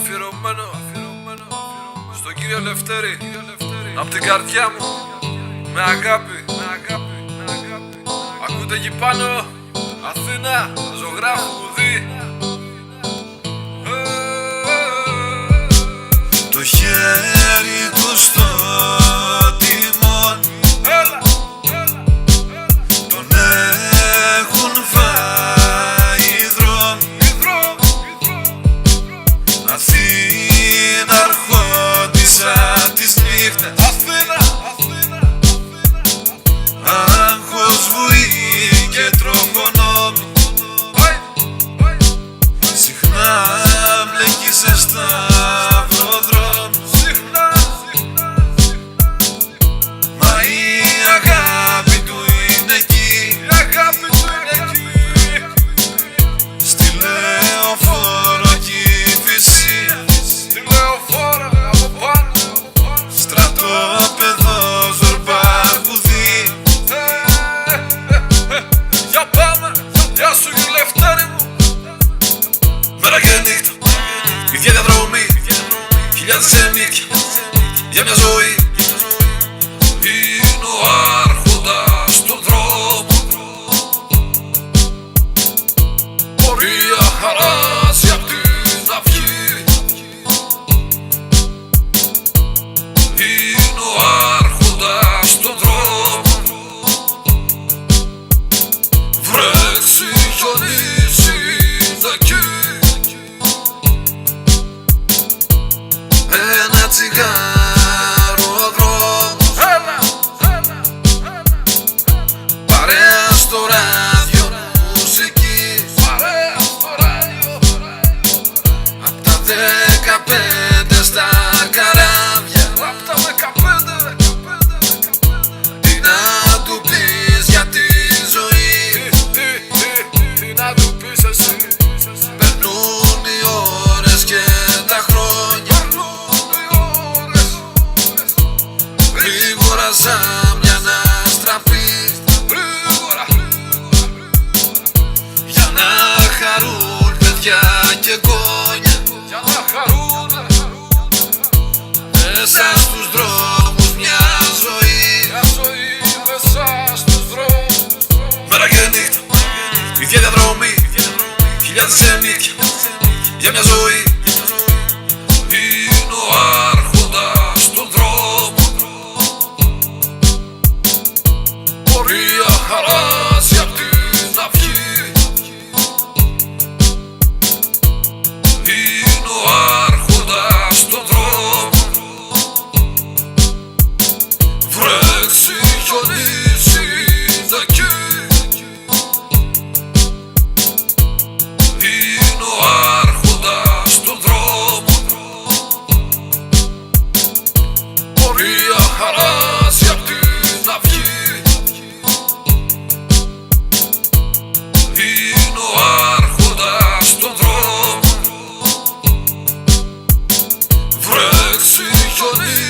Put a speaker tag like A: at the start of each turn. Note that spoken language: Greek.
A: αφιερωμένο στο κύριο Λευτέρη, απ' την καρδιά μου, με αγάπη. Ακούτε εκεί πάνω, Αθήνα, ζωγράφου Ουδή.
B: Το χέρι του στο τιμόνι, τον έχουν φάει οι δρόμοι. Αθήνα αρχόντισσα της νύχτας, άγχος, βουή και τροχονόμοι. Συχνά μπλέκησε σταυροδρόμους, μα η αγάπη του είναι εκεί, στη Λεωφόρο Κηφισία, στρατόπεδο Ζορμπαγουδί.
A: Για πάμε, γεια σου κύριε Λευτέρη μου.
B: Μέρα και νύχτα, ίδια διαδρομή, χιλιάδες ξενίκια για μια ζωή.
A: Είναι ο άρχοντας στον δρόμο, πορεία χαράζει απ' την αυγή. Είναι ο άρχοντας στον δρόμο, βρέξει, χιονίζει, είναι εκεί.
B: Ένα τσιγάρο ο δρόμος, παρέα στο ράδιο μουσική. Απ' τα 15 στα καράβια, τι να του πεις για τη ζωή.
A: Να του πεις εσύ,
B: Περνούν οι ώρες και τα χρόνια, γρήγορα σαν μια αναστραφή, για να χαρούν παιδιά και γόνια
A: για να χαρούνε
B: μέσα στους δρόμους μια ζωή.
A: μια ζωή μέσα στους δρόμους.
B: Μέρα και νύχτα, ίδια διαδρομή, χιλιάδες ξενίκια για μια ζωή.
A: Είναι ο άρχοντας στον δρόμο, πορεία χαράζει απ' την αυγή. Είναι ο άρχοντας στον δρόμο, βρέξει, χιονίζει, είναι εκεί. Είναι ο άρχοντας στον δρόμο, πορεία χαράζει απ' την αυγή. Είναι ο άρχοντας στον δρόμο, βρέξει, χιονίζει.